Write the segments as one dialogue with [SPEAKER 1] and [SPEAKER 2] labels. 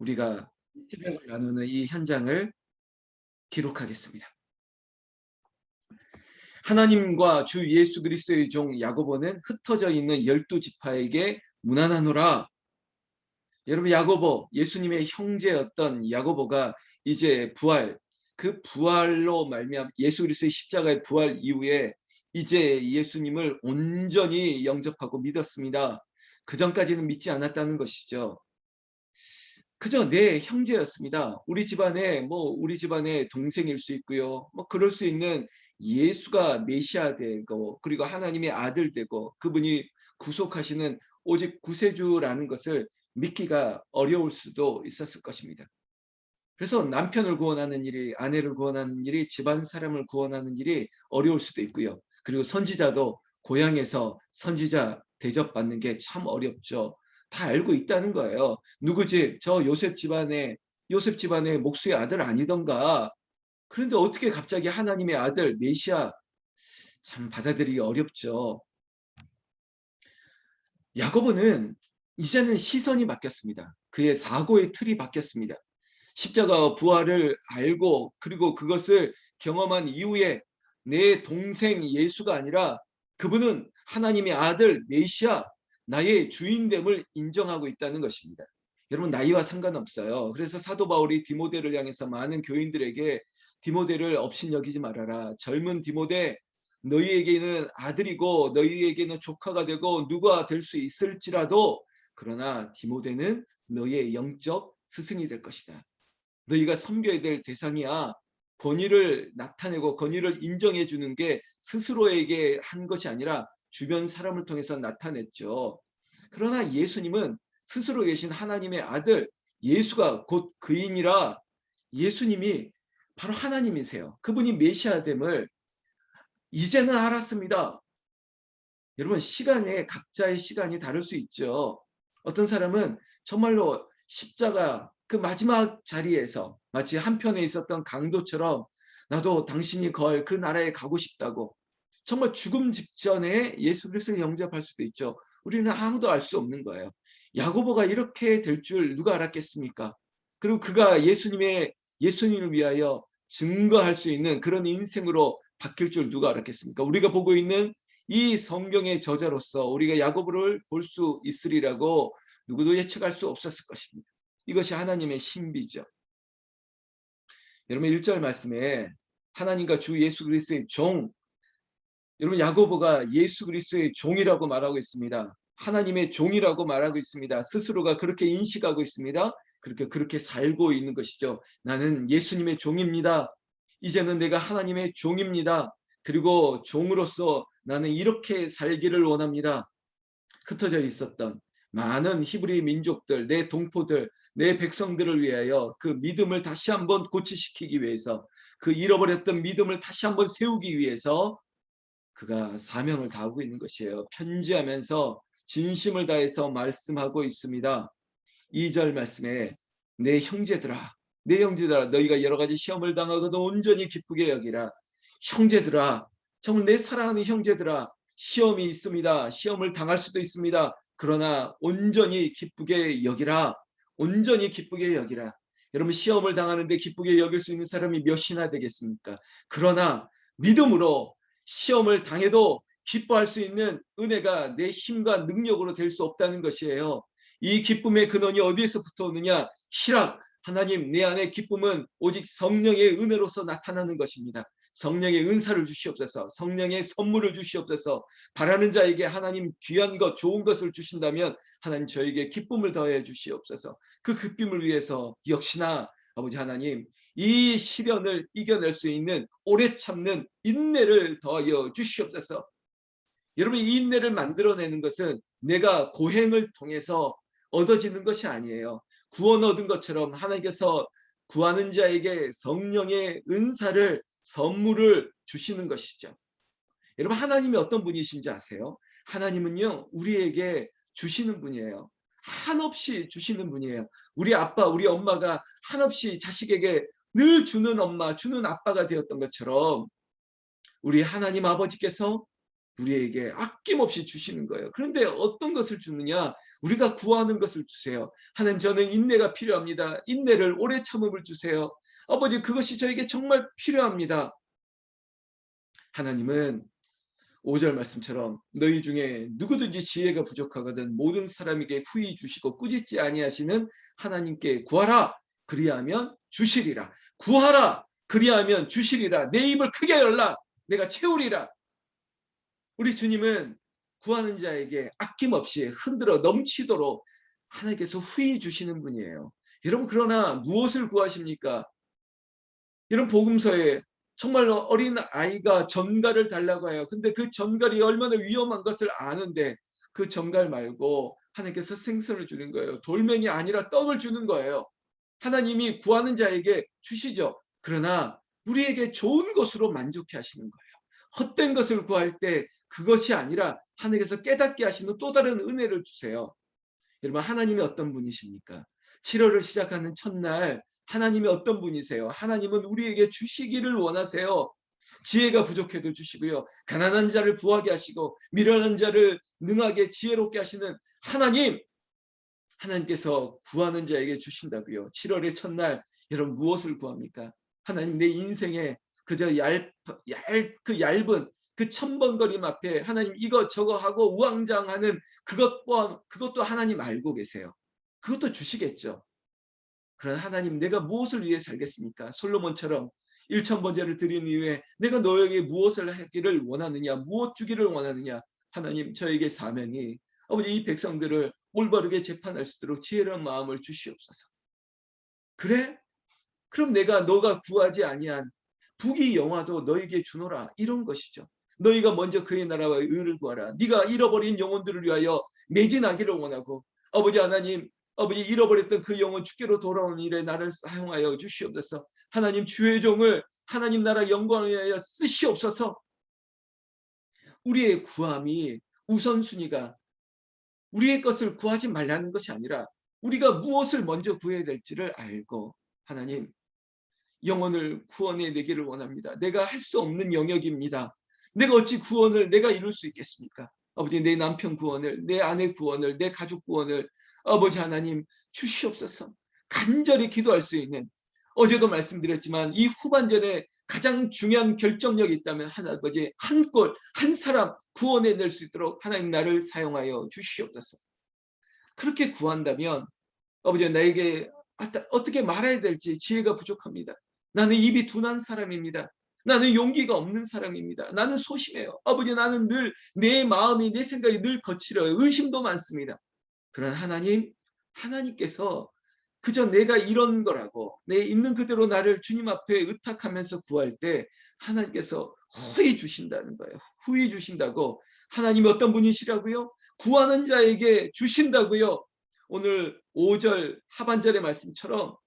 [SPEAKER 1] 우리가 새벽을 나누는 이 현장을 기록하겠습니다. 하나님과 주 예수 그리스도의 종 야고보는 흩어져 있는 12지파에게 문안하노라. 여러분, 야고보, 예수님의 형제였던 야고보가 이제 부활, 그 부활로 말미암아 예수 그리스도의 십자가의 부활 이후에 이제 예수님을 온전히 영접하고 믿었습니다. 그 전까지는 믿지 않았다는 것이죠. 그저 내 형제였습니다. 우리 집안의 동생일 수 있고요. 그럴 수 있는 예수가 메시아 되고 그리고 하나님의 아들 되고 그분이 구속하시는 오직 구세주라는 것을 믿기가 어려울 수도 있었을 것입니다. 그래서 남편을 구원하는 일이, 아내를 구원하는 일이, 집안 사람을 구원하는 일이 어려울 수도 있고요. 그리고 선지자도 고향에서 선지자 대접받는 게 참 어렵죠. 다 알고 있다는 거예요. 누구 집, 저 요셉 집안의 목수의 아들 아니던가. 그런데 어떻게 갑자기 하나님의 아들 메시아, 참 받아들이기 어렵죠. 야고보는 이제는 시선이 바뀌었습니다. 그의 사고의 틀이 바뀌었습니다. 십자가 부활을 알고 그리고 그것을 경험한 이후에 내 동생 예수가 아니라 그분은 하나님의 아들 메시아, 나의 주인됨을 인정하고 있다는 것입니다. 여러분, 나이와 상관없어요. 그래서 사도 바울이 디모데를 향해서 많은 교인들에게 디모데를 업신여기지 말아라. 젊은 디모데, 너희에게는 아들이고 너희에게는 조카가 되고 누가 될 수 있을지라도, 그러나 디모데는 너희의 영적 스승이 될 것이다. 너희가 섬겨야 될 대상이야. 권위를 나타내고 권위를 인정해 주는 게 스스로에게 한 것이 아니라 주변 사람을 통해서 나타냈죠. 그러나 예수님은 스스로 계신 하나님의 아들, 예수가 곧 그인이라, 예수님이 바로 하나님이세요. 그분이 메시아됨을 이제는 알았습니다. 여러분, 각자의 시간이 다를 수 있죠. 어떤 사람은 정말로 십자가 그 마지막 자리에서 마치 한편에 있었던 강도처럼 나도 당신이 거할 그 나라에 가고 싶다고 정말 죽음 직전에 예수 그리스도를 영접할 수도 있죠. 우리는 아무도 알 수 없는 거예요. 야고보가 이렇게 될 줄 누가 알았겠습니까? 그리고 그가 예수님을 위하여 증거할 수 있는 그런 인생으로 바뀔 줄 누가 알았겠습니까? 우리가 보고 있는 이 성경의 저자로서 우리가 야고보를 볼 수 있으리라고 누구도 예측할 수 없었을 것입니다. 이것이 하나님의 신비죠. 여러분, 1절 말씀에 하나님과 주 예수 그리스도의 종, 여러분, 야고보가 예수 그리스도의 종이라고 말하고 있습니다. 하나님의 종이라고 말하고 있습니다. 스스로가 그렇게 인식하고 있습니다. 그렇게 살고 있는 것이죠. 나는 예수님의 종입니다. 이제는 내가 하나님의 종입니다. 그리고 종으로서 나는 이렇게 살기를 원합니다. 흩어져 있었던 많은 히브리 민족들, 내 동포들, 내 백성들을 위하여 그 믿음을 다시 한번 고치시키기 위해서, 그 잃어버렸던 믿음을 다시 한번 세우기 위해서 그가 사명을 다하고 있는 것이에요. 편지하면서 진심을 다해서 말씀하고 있습니다. 2절 말씀에 내 형제들아 너희가 여러 가지 시험을 당하고도 온전히 기쁘게 여기라. 형제들아, 정말 내 사랑하는 형제들아, 시험이 있습니다. 시험을 당할 수도 있습니다. 그러나 온전히 기쁘게 여기라. 온전히 기쁘게 여기라. 여러분, 시험을 당하는데 기쁘게 여길 수 있는 사람이 몇이나 되겠습니까? 그러나 믿음으로 시험을 당해도 기뻐할 수 있는 은혜가 내 힘과 능력으로 될 수 없다는 것이에요. 이 기쁨의 근원이 어디에서부터 오느냐? 하나님, 내 안에 기쁨은 오직 성령의 은혜로서 나타나는 것입니다. 성령의 은사를 주시옵소서. 성령의 선물을 주시옵소서. 바라는 자에게 하나님 귀한 것, 좋은 것을 주신다면 하나님 저에게 기쁨을 더해 주시옵소서. 그 기쁨을 위해서 역시나 아버지 하나님, 이 시련을 이겨낼 수 있는 오래 참는 인내를 더하여 주시옵소서. 여러분, 이 인내를 만들어내는 것은 내가 고행을 통해서 얻어지는 것이 아니에요. 구원 얻은 것처럼 하나님께서 구하는 자에게 성령의 은사를, 선물을 주시는 것이죠. 여러분, 하나님이 어떤 분이신지 아세요? 하나님은요, 우리에게 주시는 분이에요. 한없이 주시는 분이에요. 우리 아빠, 우리 엄마가 한없이 자식에게 늘 주는 엄마, 주는 아빠가 되었던 것처럼 우리 하나님 아버지께서 우리에게 아낌없이 주시는 거예요. 그런데 어떤 것을 주느냐? 우리가 구하는 것을 주세요. 하나님, 저는 인내가 필요합니다. 인내를, 오래 참음을 주세요. 아버지, 그것이 저에게 정말 필요합니다. 하나님은 5절 말씀처럼 너희 중에 누구든지 지혜가 부족하거든 모든 사람에게 후히 주시고 꾸짖지 아니하시는 하나님께 구하라, 그리하면 주시리라. 구하라, 그리하면 주시리라. 내 입을 크게 열라, 내가 채우리라. 우리 주님은 구하는 자에게 아낌없이 흔들어 넘치도록 하나님께서 후히 주시는 분이에요. 여러분, 그러나 무엇을 구하십니까? 이런 복음서에 정말 어린 아이가 전갈을 달라고 해요. 근데 그 전갈이 얼마나 위험한 것을 아는데 그 전갈 말고 하나님께서 생선을 주는 거예요. 돌멩이 아니라 떡을 주는 거예요. 하나님이 구하는 자에게 주시죠. 그러나 우리에게 좋은 것으로 만족해 하시는 거예요. 헛된 것을 구할 때 그것이 아니라 하나님께서 깨닫게 하시는 또 다른 은혜를 주세요. 여러분, 하나님이 어떤 분이십니까? 7월을 시작하는 첫날 하나님이 어떤 분이세요? 하나님은 우리에게 주시기를 원하세요. 지혜가 부족해도 주시고요. 가난한 자를 부하게 하시고 미련한 자를 능하게 지혜롭게 하시는 하나님, 하나님께서 구하는 자에게 주신다고요. 7월의 첫날 여러분 무엇을 구합니까? 하나님, 내 인생에 그저 그 얇은 그 천번거림 앞에 하나님 이거 저거 하고 우왕좌왕하는 그것도 하나님 알고 계세요. 그것도 주시겠죠. 그러나 하나님, 내가 무엇을 위해 살겠습니까? 솔로몬처럼 1,000번제를 드린 이후에 내가 너에게 무엇을 하기를 원하느냐, 무엇 주기를 원하느냐. 하나님, 저에게 사명이 아버지 이 백성들을 올바르게 재판할 수 있도록 지혜로운 마음을 주시옵소서. 그래? 그럼 너가 구하지 아니한 북이 영화도 너에게 주노라, 이런 것이죠. 너희가 먼저 그의 나라와 의를 구하라. 네가 잃어버린 영혼들을 위하여 매진하기를 원하고 아버지 하나님, 아버지 잃어버렸던 그 영혼 주께로 돌아오는 일에 나를 사용하여 주시옵소서. 하나님, 주의 종을 하나님 나라 영광을 위하여 쓰시옵소서. 우리의 구함이 우선순위가 우리의 것을 구하지 말라는 것이 아니라 우리가 무엇을 먼저 구해야 될지를 알고 하나님, 영혼을 구원해 내기를 원합니다. 내가 할 수 없는 영역입니다. 내가 어찌 구원을 내가 이룰 수 있겠습니까? 아버지, 내 남편 구원을, 내 아내 구원을, 내 가족 구원을 아버지 하나님 주시옵소서. 간절히 기도할 수 있는, 어제도 말씀드렸지만 이 후반전에 가장 중요한 결정력이 있다면 아버지, 한 꼴, 한 사람 구원해 낼 수 있도록 하나님 나를 사용하여 주시옵소서. 그렇게 구한다면 아버지, 나에게 어떻게 말해야 될지 지혜가 부족합니다. 나는 입이 둔한 사람입니다. 나는 용기가 없는 사람입니다. 나는 소심해요. 아버지, 나는 늘 내 마음이, 내 생각이 늘 거칠어요. 의심도 많습니다. 그러나 하나님께서 그저 내가 이런 거라고 내 있는 그대로 나를 주님 앞에 의탁하면서 구할 때 하나님께서 후히 주신다는 거예요. 후히 주신다고. 하나님이 어떤 분이시라고요? 구하는 자에게 주신다고요. 오늘 5절 하반절의 말씀처럼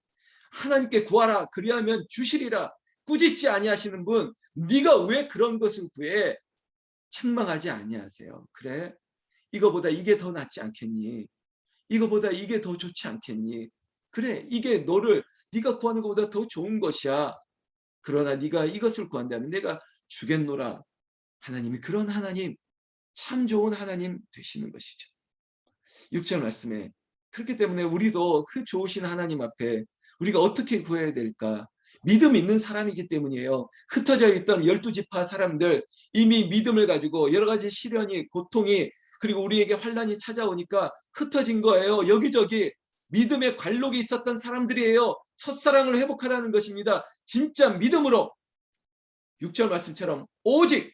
[SPEAKER 1] 하나님께 구하라, 그리하면 주시리라. 꾸짖지 아니하시는 분, 네가 왜 그런 것을 구해? 책망하지 아니하세요. 그래? 이거보다 이게 더 낫지 않겠니? 이거보다 이게 더 좋지 않겠니? 그래, 이게 네가 구하는 것보다 더 좋은 것이야. 그러나 네가 이것을 구한다면 내가 주겠노라. 하나님이 그런 하나님, 참 좋은 하나님 되시는 것이죠. 6절 말씀에 그렇기 때문에 우리도 그 좋으신 하나님 앞에 우리가 어떻게 구해야 될까? 믿음 있는 사람이기 때문이에요. 흩어져 있던 12지파 사람들, 이미 믿음을 가지고 여러 가지 시련이, 고통이, 그리고 우리에게 환란이 찾아오니까 흩어진 거예요. 여기저기 믿음의 관록이 있었던 사람들이에요. 첫사랑을 회복하라는 것입니다. 진짜 믿음으로 6절 말씀처럼 오직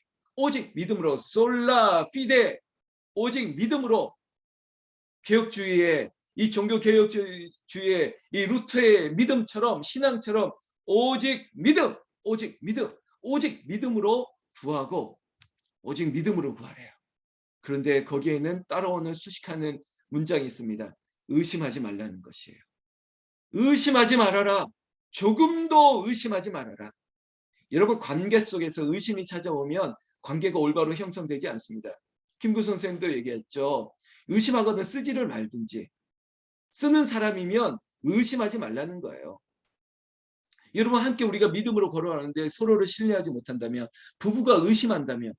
[SPEAKER 1] 믿음으로, 솔라 피데, 오직 믿음으로, 개혁주의의 이 종교 개혁주의의 이 루터의 믿음처럼, 신앙처럼 오직 믿음, 오직 믿음으로 구하고 오직 믿음으로 구하래요. 그런데 거기에는 따라오는 수식하는 문장이 있습니다. 의심하지 말라는 것이에요. 의심하지 말아라. 조금도 의심하지 말아라. 여러분, 관계 속에서 의심이 찾아오면 관계가 올바로 형성되지 않습니다. 김구성 선생님도 얘기했죠. 의심하거든 쓰지를 말든지. 쓰는 사람이면 의심하지 말라는 거예요. 여러분, 함께 우리가 믿음으로 걸어가는데 서로를 신뢰하지 못한다면, 부부가 의심한다면,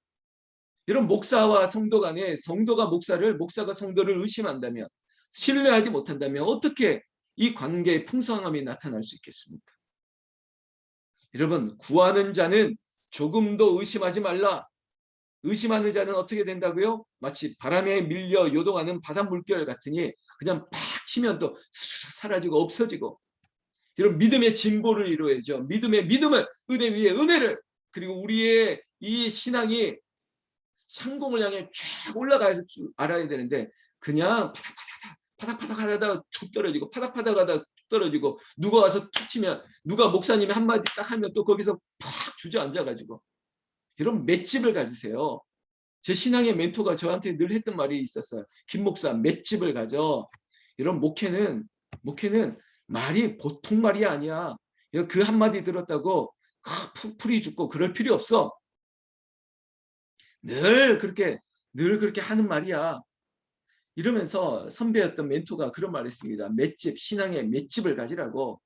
[SPEAKER 1] 이런 목사와 성도 간에 성도가 목사를, 목사가 성도를 의심한다면, 신뢰하지 못한다면 어떻게 이 관계의 풍성함이 나타날 수 있겠습니까? 여러분, 구하는 자는 조금도 의심하지 말라. 의심하는 자는 어떻게 된다고요? 마치 바람에 밀려 요동하는 바닷 물결 같으니 그냥 팍 치면 또 사라지고 없어지고, 이런 믿음의 진보를 이루어야죠. 믿음을, 은혜 위에 은혜를, 그리고 우리의 이 신앙이 성공을 향해 쫙 올라갈 줄 알아야 되는데, 그냥 파닥파닥 하다가 툭 떨어지고, 파닥파닥 하다가 툭 떨어지고, 누가 와서 툭 치면, 누가 목사님이 한마디 딱 하면 또 거기서 팍 주저앉아가지고, 이런 맷집을 가지세요. 제 신앙의 멘토가 저한테 늘 했던 말이 있었어요. 김 목사, 맷집을 가져. 이런 목회는 말이 보통 말이 아니야. 그 한마디 들었다고 풀이 죽고 그럴 필요 없어. 늘 그렇게 하는 말이야. 이러면서 선배였던 멘토가 그런 말을 했습니다. 맷집, 신앙의 맷집을 가지라고.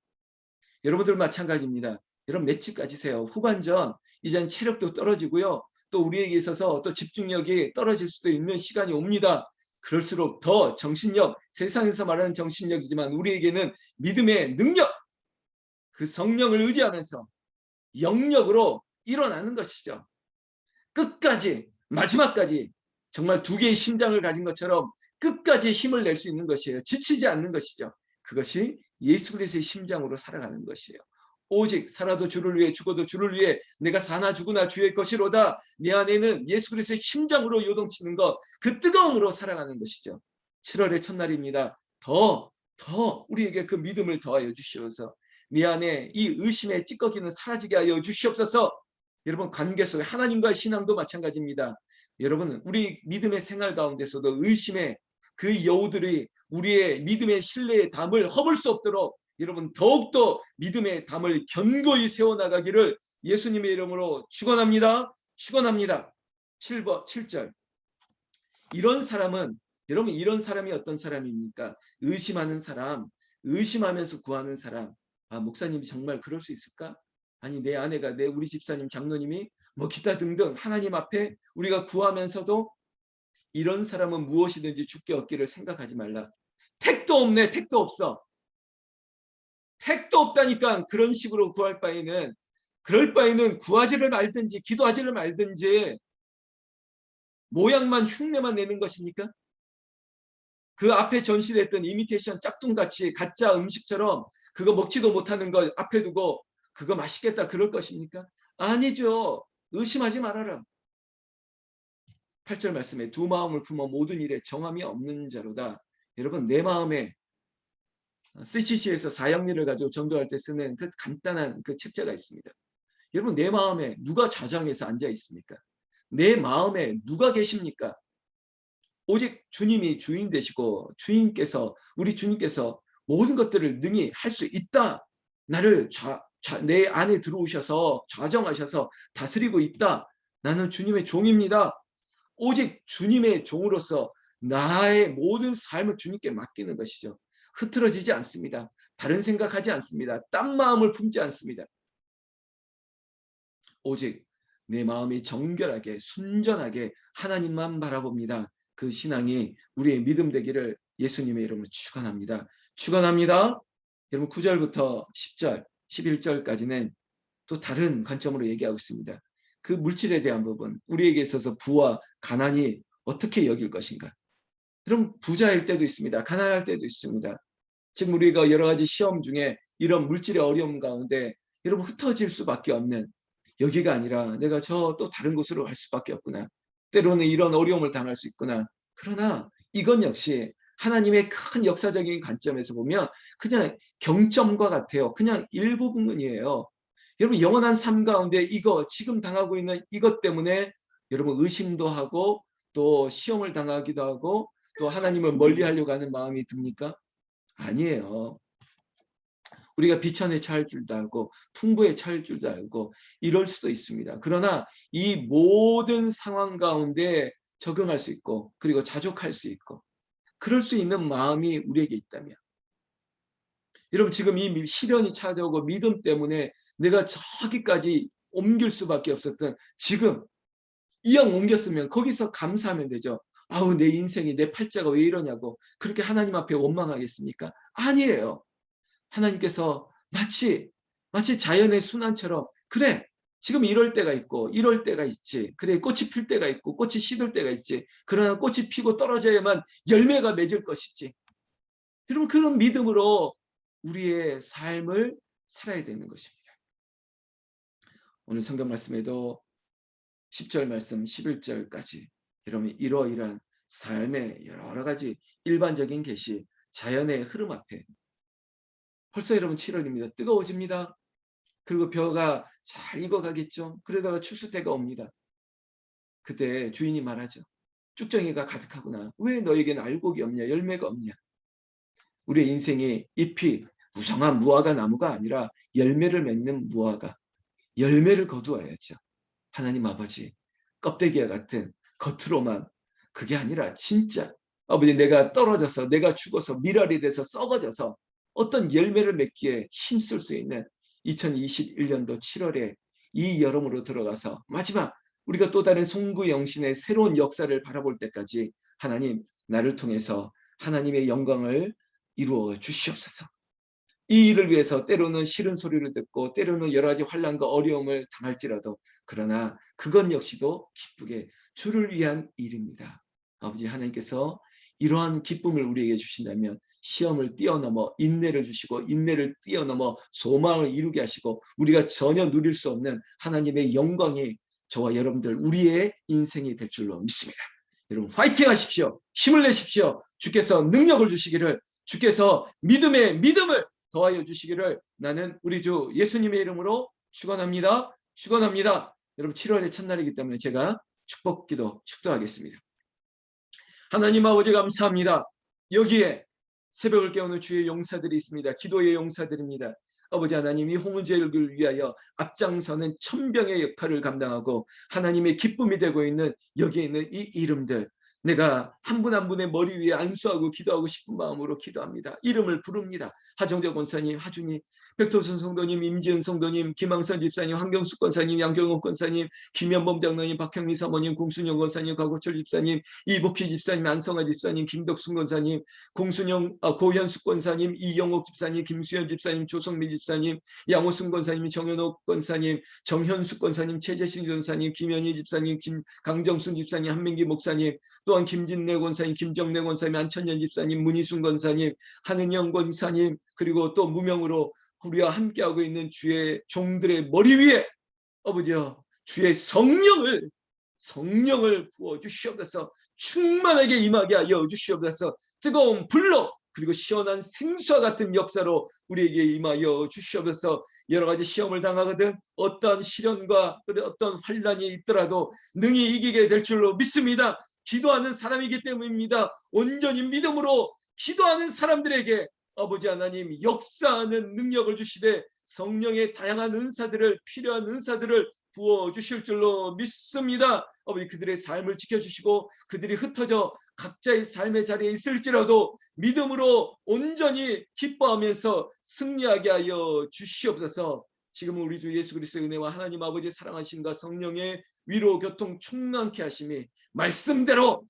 [SPEAKER 1] 여러분들 마찬가지입니다. 여러분 맷집 가지세요. 후반전, 이젠 체력도 떨어지고요. 또 우리에게 있어서 또 집중력이 떨어질 수도 있는 시간이 옵니다. 그럴수록 더 정신력, 세상에서 말하는 정신력이지만 우리에게는 믿음의 능력, 그 성령을 의지하면서 영력으로 일어나는 것이죠. 끝까지, 마지막까지 정말 두 개의 심장을 가진 것처럼 끝까지 힘을 낼 수 있는 것이에요. 지치지 않는 것이죠. 그것이 예수 그리스도의 심장으로 살아가는 것이에요. 오직 살아도 주를 위해, 죽어도 주를 위해, 내가 사나 죽으나 주의 것이로다. 내 안에는 예수 그리스도의 심장으로 요동치는 것, 그 뜨거움으로 살아가는 것이죠. 7월의 첫날입니다. 더 우리에게 그 믿음을 더하여 주시옵소서. 내 안에 이 의심의 찌꺼기는 사라지게 하여 주시옵소서. 여러분, 관계 속에 하나님과의 신앙도 마찬가지입니다. 여러분, 우리 믿음의 생활 가운데서도 의심의 그 여우들이 우리의 믿음의 신뢰의 담을 허물 수 없도록 여러분 더욱더 믿음의 담을 견고히 세워나가기를 예수님의 이름으로 축원합니다. 축원합니다. 7절. 이런 사람은, 여러분, 이런 사람이 어떤 사람입니까? 의심하는 사람, 의심하면서 구하는 사람. 아, 목사님이 정말 그럴 수 있을까? 아니, 내 아내가, 우리 집사님, 장로님이 뭐 기타 등등 하나님 앞에 우리가 구하면서도 이런 사람은 무엇이든지 주께 얻기를 생각하지 말라. 택도 없네. 택도 없어. 택도 없다니까. 그런 식으로 구할 바에는, 그럴 바에는 구하지를 말든지 기도하지를 말든지 모양만 흉내만 내는 것입니까? 그 앞에 전시됐던 이미테이션 짝퉁같이 가짜 음식처럼 그거 먹지도 못하는 걸 앞에 두고 그거 맛있겠다 그럴 것입니까? 아니죠. 의심하지 말아라. 8절 말씀에 두 마음을 품어 모든 일에 정함이 없는 자로다. 여러분, 내 마음에, CCC에서 사형리를 가지고 전도할 때 쓰는 그 간단한 그 책자가 있습니다. 여러분, 내 마음에 누가 좌정해서 앉아 있습니까? 내 마음에 누가 계십니까? 오직 주님이 주인 되시고 우리 주님께서 모든 것들을 능히 할 수 있다. 나를 내 안에 들어오셔서 좌정하셔서 다스리고 있다. 나는 주님의 종입니다. 오직 주님의 종으로서 나의 모든 삶을 주님께 맡기는 것이죠. 흐트러지지 않습니다. 다른 생각하지 않습니다. 딴 마음을 품지 않습니다. 오직 내 마음이 정결하게 순전하게 하나님만 바라봅니다. 그 신앙이 우리의 믿음 되기를 예수님의 이름으로 축원합니다. 축원합니다. 여러분, 9절부터 10절, 11절까지는 또 다른 관점으로 얘기하고 있습니다. 그 물질에 대한 부분, 우리에게 있어서 부와 가난이 어떻게 여길 것인가. 여러분, 부자일 때도 있습니다. 가난할 때도 있습니다. 지금 우리가 여러 가지 시험 중에 이런 물질의 어려움 가운데 여러분 흩어질 수밖에 없는, 여기가 아니라 내가 저 또 다른 곳으로 갈 수밖에 없구나. 때로는 이런 어려움을 당할 수 있구나. 그러나 이건 역시 하나님의 큰 역사적인 관점에서 보면 그냥 경점과 같아요. 그냥 일부분이에요. 여러분, 영원한 삶 가운데 이거 지금 당하고 있는 이것 때문에 여러분 의심도 하고 또 시험을 당하기도 하고 또 하나님을 멀리하려고 하는 마음이 듭니까? 아니에요. 우리가 비천에 처할 줄도 알고 풍부에 처할 줄도 알고 이럴 수도 있습니다. 그러나 이 모든 상황 가운데 적응할 수 있고 그리고 자족할 수 있고 그럴 수 있는 마음이 우리에게 있다면, 여러분, 지금 이 시련이 찾아오고 믿음 때문에 내가 저기까지 옮길 수밖에 없었던 지금 이왕 옮겼으면 거기서 감사하면 되죠. 아우, 내 인생이, 내 팔자가 왜 이러냐고 그렇게 하나님 앞에 원망하겠습니까? 아니에요. 하나님께서 마치 자연의 순환처럼, 그래, 지금 이럴 때가 있고 이럴 때가 있지. 그래, 꽃이 필 때가 있고 꽃이 시들 때가 있지. 그러나 꽃이 피고 떨어져야만 열매가 맺을 것이지. 여러분, 그런 믿음으로 우리의 삶을 살아야 되는 것입니다. 오늘 성경 말씀에도 10절 말씀 11절까지 여러분, 이러이러한 삶의 여러 가지 일반적인 계시, 자연의 흐름 앞에 벌써 여러분 7월입니다. 뜨거워집니다. 그리고 벼가 잘 익어가겠죠. 그러다가 추수 때가 옵니다. 그때 주인이 말하죠. 쭉정이가 가득하구나. 왜 너에게는 알곡이 없냐, 열매가 없냐. 우리의 인생이 잎이 무성한 무화과 나무가 아니라 열매를 맺는 무화과, 열매를 거두어야죠. 하나님 아버지, 껍데기와 같은 겉으로만, 그게 아니라 진짜 아버지, 내가 떨어져서, 내가 죽어서 미랄이 돼서 썩어져서 어떤 열매를 맺기에 힘쓸 수 있는 2021년도 7월에 이 여름으로 들어가서 마지막 우리가 또 다른 송구영신의 새로운 역사를 바라볼 때까지 하나님, 나를 통해서 하나님의 영광을 이루어 주시옵소서. 이 일을 위해서 때로는 싫은 소리를 듣고 때로는 여러 가지 환난과 어려움을 당할지라도, 그러나 그것 역시도 기쁘게 주를 위한 일입니다. 아버지, 하나님께서 이러한 기쁨을 우리에게 주신다면 시험을 뛰어넘어 인내를 주시고, 인내를 뛰어넘어 소망을 이루게 하시고, 우리가 전혀 누릴 수 없는 하나님의 영광이 저와 여러분들, 우리의 인생이 될 줄로 믿습니다. 여러분, 파이팅 하십시오. 힘을 내십시오. 주께서 능력을 주시기를, 주께서 믿음의 믿음을 더하여 주시기를 나는 우리 주 예수님의 이름으로 축원합니다. 축원합니다. 여러분, 7월의 첫날이기 때문에 제가 축복기도 축도하겠습니다. 하나님 아버지, 감사합니다. 여기에 새벽을 깨우는 주의 용사들이 있습니다. 기도의 용사들입니다. 아버지 하나님, 이 홍은제를 위하여 앞장서는 천병의 역할을 감당하고 하나님의 기쁨이 되고 있는 여기에 있는 이 이름들, 내가 한 분 한 분의 머리 위에 안수하고 기도하고 싶은 마음으로 기도합니다. 이름을 부릅니다. 하정재 권사님, 하준이, 백도선 성도님, 임지은 성도님, 김항선 집사님, 황경숙 권사님, 양경옥 권사님, 김현범 장로님, 박형미 사모님, 공순영 권사님, 가고철 집사님, 이복희 집사님, 안성아 집사님, 김덕순 권사님, 고현숙 권사님, 이영옥 집사님, 김수현 집사님, 조성미 집사님, 양호승 권사님, 정현옥 권사님, 정현숙 권사님, 최재신 권사님, 김현희 집사님, 강정순 집사님, 한민기 목사님, 또한 김진래 권사님, 김정래 권사님, 안천년 집사님, 문희순 권사님, 한은영 권사님, 그리고 또 무명으로 우리와 함께하고 있는 주의 종들의 머리 위에 아버지여, 주의 성령을 부어 주시옵소서. 충만하게 임하게 하여 주시옵소서. 뜨거운 불로, 그리고 시원한 생수와 같은 역사로 우리에게 임하여 주시옵소서. 여러 가지 시험을 당하거든 어떤 시련과 어떤 환난이 있더라도 능히 이기게 될 줄로 믿습니다. 기도하는 사람이기 때문입니다. 온전히 믿음으로 기도하는 사람들에게 아버지 하나님, 역사하는 능력을 주시되 성령의 다양한 은사들을, 필요한 은사들을 부어주실 줄로 믿습니다. 아버지, 그들의 삶을 지켜주시고 그들이 흩어져 각자의 삶의 자리에 있을지라도 믿음으로 온전히 기뻐하면서 승리하게 하여 주시옵소서. 지금은 우리 주 예수 그리스도의 은혜와 하나님 아버지의 사랑하심과 성령의 위로 교통 충만케 하심이 말씀대로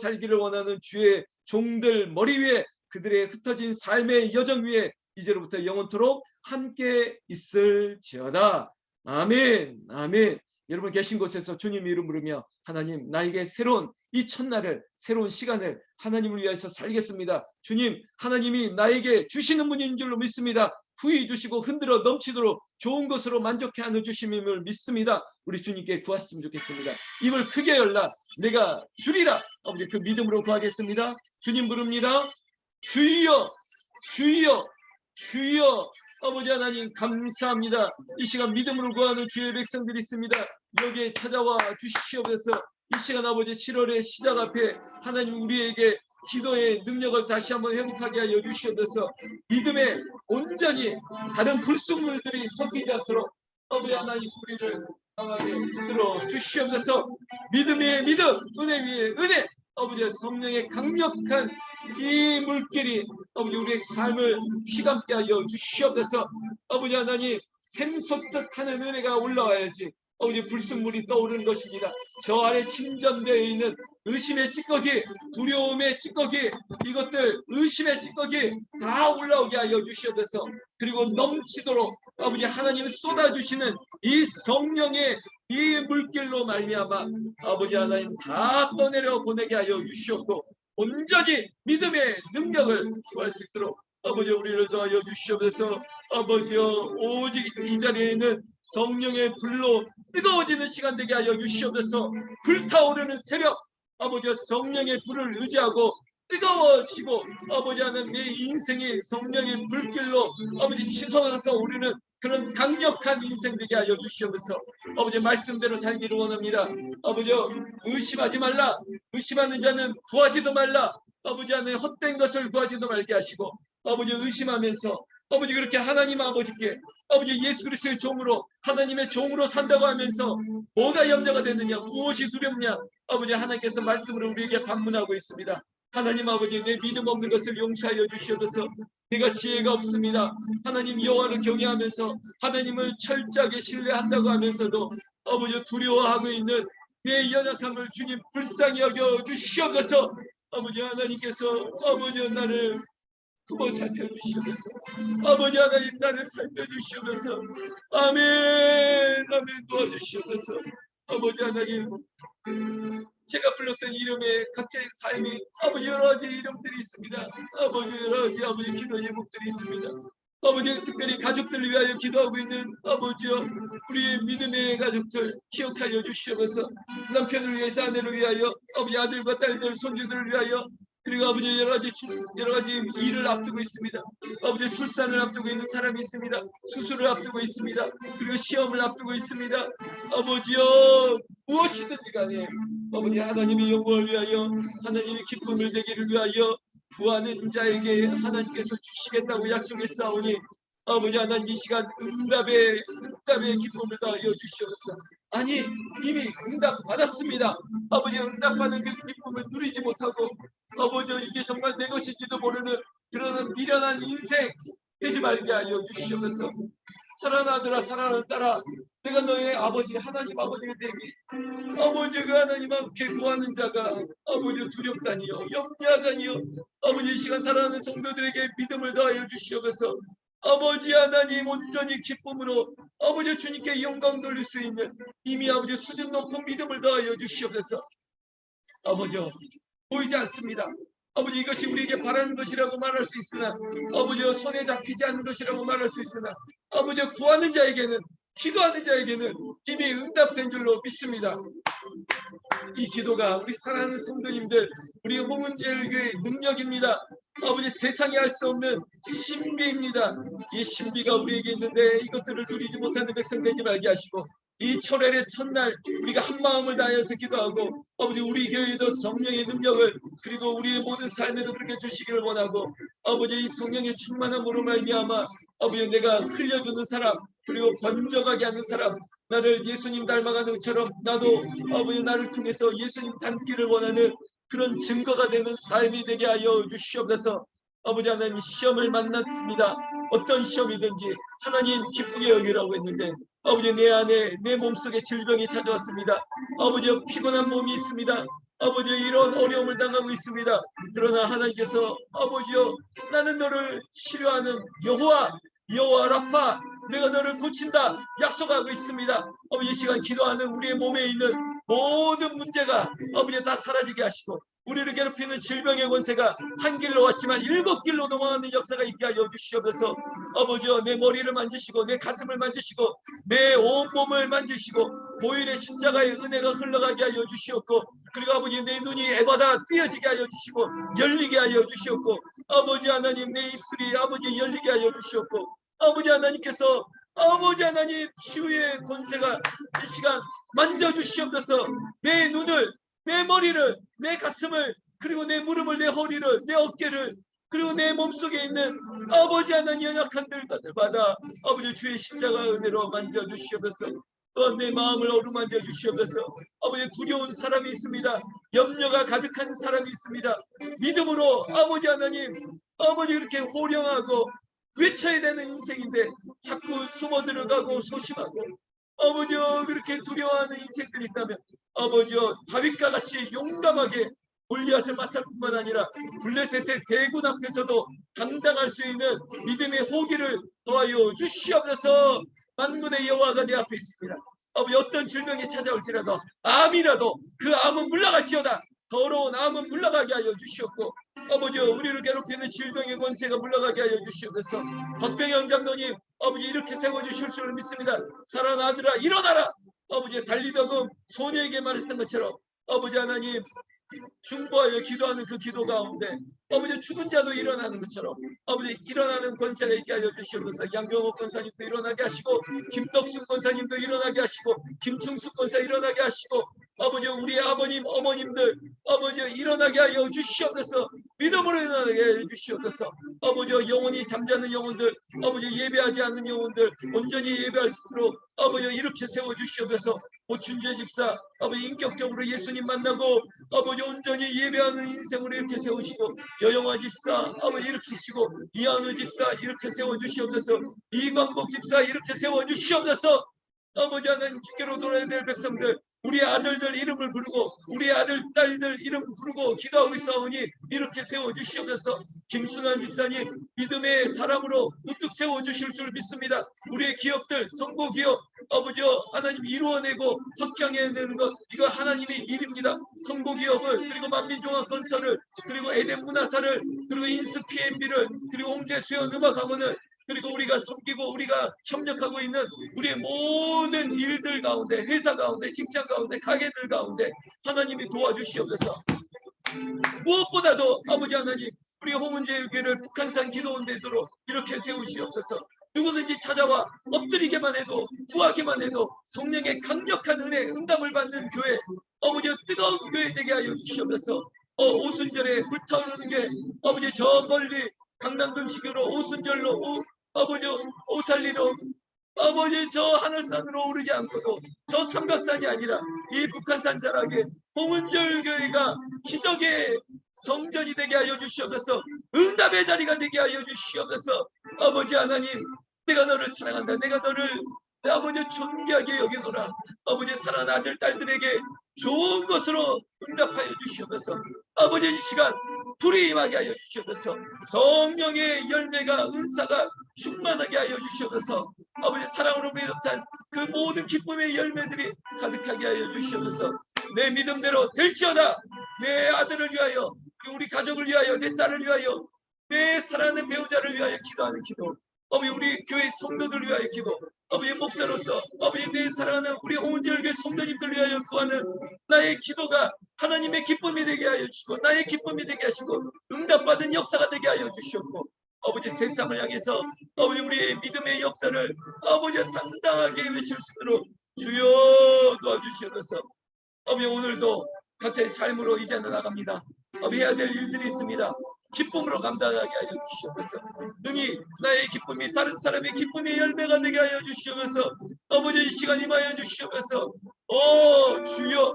[SPEAKER 1] 살기를 원하는 주의 종들 머리 위에, 그들의 흩어진 삶의 여정 위에 이제로부터 영원토록 함께 있을지어다. 아멘. 아멘. 여러분 계신 곳에서 주님 이름 부르며 하나님, 나에게 새로운 이 첫날을, 새로운 시간을 하나님을 위해서 살겠습니다. 주님, 하나님이 나에게 주시는 분인 줄로 믿습니다. 후히 주시고 흔들어 넘치도록 좋은 것으로 만족해 하는 주심임을 믿습니다. 우리 주님께 구했으면 좋겠습니다. 입을 크게 열라 내가 주리라. 아버지, 그 믿음으로 구하겠습니다. 주님 부릅니다. 주여, 주여, 주여. 아버지 하나님, 감사합니다. 이 시간 믿음으로 구하는 주의 백성들이 있습니다. 여기에 찾아와 주시옵소서. 이 시간 아버지, 7월의 시작 앞에 하나님, 우리에게 기도의 능력을 다시 한번 회복하게 하여 주시옵소서. 믿음에 온전히 다른 불순물들이 섞이지 않도록 아버지 하나님, 우리를 강하게 이끌어 주시옵소서. 믿음의 믿음, 은혜 위에 은혜, 아버지 성령의 강력한 이 물길이 아버지 우리의 삶을 휘감게 하여 주시옵소서. 아버지 하나님, 샘솟듯 하는 은혜가 올라와야지 아버지 불순물이 떠오르는 것입니다. 저 안에 침전되어 있는 의심의 찌꺼기, 두려움의 찌꺼기, 이것들 의심의 찌꺼기 다 올라오게 하여 주시옵소서. 그리고 넘치도록 아버지 하나님 쏟아주시는 이 성령의 이 물길로 말미암아 아버지 하나님 다 떠내려 보내게 하여 주시옵고 온전히 믿음의 능력을 구할 수 있도록 아버지 우리를 도와여 주시옵소서. 아버지여 오직 이 자리에 있는 성령의 불로 뜨거워지는 시간 되게 하여 주시옵소서. 불타오르는 새벽 아버지여 성령의 불을 의지하고 뜨거워지고 아버지 하나님 내 인생이 성령의 불길로 아버지 치솟아서 오르는 그런 강력한 인생 되게 하여 주시옵소서. 아버지 말씀대로 살기를 원합니다. 아버지여 의심하지 말라. 의심하는 자는 구하지도 말라. 아버지 하나님 헛된 것을 구하지도 말게 하시고 아버지 의심하면서 아버지 그렇게 하나님 아버지께 아버지 예수 그리스도의 종으로 하나님의 종으로 산다고 하면서 뭐가 염려가 되느냐 무엇이 두렵냐 아버지 하나님께서 말씀으로 우리에게 반문하고 있습니다. 하나님 아버지 내 믿음 없는 것을 용서하여 주시옵소서. 내가 지혜가 없습니다. 하나님 여호와를 경외하면서 하나님을 철저하게 신뢰한다고 하면서도 아버지 두려워하고 있는 내 연약함을 주님 불쌍히 여겨 주시옵소서. 아버지 하나님께서 아버지 나를 두고 살펴주시옵소서. 아버지 하나님 나를 살펴주시옵소서. 아멘 아멘 도와주시옵소서. 아버지 하나님 제가 불렀던 이름에 각자의 삶이 아버지 여러 가지 이름들이 있습니다. 아버지 여러 가지 아버지 기도 제목들이 있습니다. 아버지 특별히 가족들을 위하여 기도하고 있는 아버지여 우리의 믿음의 가족들 기억하여 주시옵소서. 남편을 위해서 아내를 위하여 아버지 아들과 딸들 손주들을 위하여 그리고 아버지 여러 가지 일을 앞두고 있습니다. 아버지 출산을 앞두고 있는 사람이 있습니다. 수술을 앞두고 있습니다. 그리고 시험을 앞두고 있습니다. 아버지여 무엇이든지 간에 아버지 하나님의 영광을 위하여 하나님의 기쁨을 내기를 위하여 구하는 자에게 하나님께서 주시겠다고 약속했사오니 아버지 하나님 이 시간 응답의 기쁨을 다하여 주시옵소서. 아니 이미 응답 받았습니다. 아버지 응답받은 그 기쁨을 누리지 못하고 아버지 이게 정말 내 것인지도 모르는 그러는 미련한 인생 되지 말게 하여 주시옵소서. 사랑하더라 사랑하는 딸아 내가 너의 아버지 하나님 아버지가 되기 아버지가 하나님 함께 구하는 자가 아버지 두렵다니요 염려하다니요 아버지 이 시간 사랑하는 성도들에게 믿음을 더하여 주시옵소서. 아버지 하나님 온전히 기쁨으로 아버지 주님께 영광 돌릴 수 있는 이미 아버지 수준 높은 믿음을 더하여 주시옵소서. 아버지 보이지 않습니다. 아버지 이것이 우리에게 바라는 것이라고 말할 수 있으나 아버지 손에 잡히지 않는 것이라고 말할 수 있으나 아버지 구하는 자에게는 기도하는 자에게는 이미 응답된 줄로 믿습니다. 이 기도가 우리 사랑하는 성도님들 우리 홍은제일교회의 능력입니다. 아버지 세상에 할 수 없는 신비입니다. 이 신비가 우리에게 있는데 이것들을 누리지 못하는 백성 되지 말게 하시고 이 초래의 첫날 우리가 한 마음을 다해서 기도하고 아버지 우리 교회도 성령의 능력을 그리고 우리의 모든 삶에도 그렇게 주시기를 원하고 아버지 이 성령의 충만함으로 말미암아 아버지 내가 흘려주는 사람 그리고 번져가게 하는 사람 나를 예수님 닮아가는 것처럼 나도 아버지 나를 통해서 예수님 닮기를 원하는 그런 증거가 되는 삶이 되게 하여 주시옵소서. 아버지 하나님 시험을 만났습니다. 어떤 시험이든지 하나님 기쁘게 여기라고 했는데 아버지 내 안에 내 몸속에 질병이 찾아왔습니다. 아버지 피곤한 몸이 있습니다. 아버지 이런 어려움을 당하고 있습니다. 그러나 하나님께서 아버지여 나는 너를 치료하는 여호와 라파 내가 너를 고친다 약속하고 있습니다. 아버지 이 시간 기도하는 우리의 몸에 있는 모든 문제가 아버지 다 사라지게 하시고 우리를 괴롭히는 질병의 권세가 한 길로 왔지만 7길로 넘어가는 역사가 있게 하여 주시옵소서. 아버지여 내 머리를 만지시고 내 가슴을 만지시고 내 온몸을 만지시고 보일의 십자가의 은혜가 흘러가게 하여 주시옵고 그리고 아버지 내 눈이 애바다 띄어지게 하여 주시고 열리게 하여 주시옵고 아버지 하나님 내 입술이 아버지 열리게 하여 주시옵고 아버지 하나님께서 아버지 하나님 치유의 권세가 이 시간 만져주시옵소서. 내 눈을 내 머리를 내 가슴을 그리고 내 무릎을 내 허리를 내 어깨를 그리고 내 몸속에 있는 아버지 하나님 연약한들마다 아버지 주의 십자가 은혜로 만져주시옵소서. 또한 내 마음을 어루만져 주시옵소서. 아버지 두려운 사람이 있습니다. 염려가 가득한 사람이 있습니다. 믿음으로 아버지 하나님 아버지 이렇게 호령하고 외쳐야 되는 인생인데 자꾸 숨어 들어가고 소심하고 아버지여 그렇게 두려워하는 인생들이 있다면 아버지여 다윗과 같이 용감하게 골리앗을 맞설 뿐만 아니라 블레셋의 대군 앞에서도 당당할 수 있는 믿음의 호기를 더하여 주시옵소서. 만군의 여호와가 내 앞에 있습니다. 아버지 어떤 질병이 찾아올지라도 암이라도 그 암은 물러갈지어다. 더러운 암은 물러가게 하여 주시옵고 아버지여 우리를 괴롭히는 질병의 권세가 물러가게 하여 주시옵소서. 박병영 장로님 아버지 이렇게 세워주실 줄 믿습니다. 사랑하는 아들아 일어나라. 아버지 달리더금 소녀에게 말했던 것처럼 아버지 하나님 중보하여 기도하는 그 기도 가운데 아버지 죽은 자도 일어나는 것처럼 아버지 일어나는 권세가 있게 하여 주시옵소서. 양경옥 권사님도 일어나게 하시고 김덕순 권사님도 일어나게 하시고 김충숙 권사 일어나게 하시고 아버지 우리의 아버님 어머님들 아버지 일어나게 하여 주시옵소서. 믿음으로 일어나게 하여 주시옵소서. 아버지 영혼이 잠자는 영혼들 아버지 예배하지 않는 영혼들 온전히 예배할 수 있도록 아버지 이렇게 세워주시옵소서. 오춘재 집사 아버지 인격적으로 예수님 만나고 아버지 온전히 예배하는 인생으로 이렇게 세우시고 여영화 집사 아버지 이렇게 하시고 이한우 집사 이렇게 세워주시옵소서. 이광복 집사 이렇게 세워주시옵소서. 아버지 하나님 주께로 돌아야 될 백성들 우리 아들들 이름을 부르고 우리 아들 딸들 이름 부르고 기도하고 있사오니 이렇게 세워주시옵소서. 김순환 집사님 믿음의 사람으로 우뚝 세워주실 줄 믿습니다. 우리의 기업들 선고기업 아버지여 하나님 이루어내고 확장해내는 것 이거 하나님의 일입니다. 선고기업을 그리고 만민종합건설을 그리고 에덴문화사를 그리고 인스PMB를 그리고 홍제수연 음악학원을 그리고 우리가 섬기고 우리가 협력하고 있는 우리의 모든 일들 가운데 회사 가운데 직장 가운데 가게들 가운데 하나님이 도와주시옵소서. 무엇보다도 아버지 하나님 우리 홍은재 교회를 북한산 기도원대도로 이렇게 세우시옵소서. 누구든지 찾아와 엎드리게만 해도 구하기만 해도 성령의 강력한 은혜 응답을 받는 교회 아버지 뜨거운 교회 되게 하여 주시옵소서. 오순절에 불타오르는 게 아버지 저 멀리 강남금식으로 오순절로 아버지 오살리로 아버지 저 하늘산으로 오르지 않고도 저 삼각산이 아니라 이 북한산 자락에 홍은절 교회가 기적의 성전이 되게 하여 주시옵소서. 응답의 자리가 되게 하여 주시옵소서. 아버지 하나님 내가 너를 사랑한다. 내가 너를 내 아버지 존귀하게 여기노라. 아버지 사랑하는 아들 딸들에게 좋은 것으로 응답하여 주시옵소서. 아버지 이 시간 불이 임하게 하여 주시옵소서. 성령의 열매가 은사가 충만하게 하여 주시옵소서. 아버지 사랑으로 비롯한 그 모든 기쁨의 열매들이 가득하게 하여 주시옵소서. 내 믿음대로 될지어다. 내 아들을 위하여 우리 가족을 위하여 내 딸을 위하여 내 사랑하는 배우자를 위하여 기도하는 기도 아버지 우리 교회 성도들 위하여 기도 아버지 목사로서 아버지 내 사랑하는 우리 홍은절교회 성도님들 위하여 구하는 나의 기도가 하나님의 기쁨이 되게 하여 주시고 나의 기쁨이 되게 하시고 응답받은 역사가 되게 하여 주시옵고 아버지 세상을 향해서 아버지 우리의 믿음의 역사를 아버지 당당하게 외칠 수 있도록 주여 도와주시옵소서. 아버지 오늘도 각자의 삶으로 이제는 나갑니다. 아버지 해야 될 일들이 있습니다. 기쁨으로 감당하게 하여 주시옵소서. 능히 나의 기쁨이 다른 사람의 기쁨의 열매가 되게 하여 주시옵소서. 아버지 이 시간 임하여 주시옵소서. 주여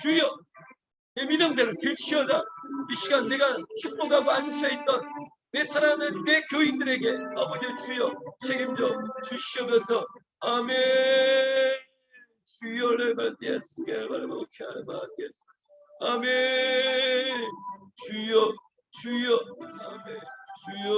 [SPEAKER 1] 주여 내 믿음대로 될지어다. 이 시간 내가 축복하고 안수했던 내 사랑하는 내 교인들에게 아버지 주여 책임져 주시옵소서. 아멘. 주여 레바디에스 게바르모케 아르바디에스 아멘. 주여 주여 아멘. 주여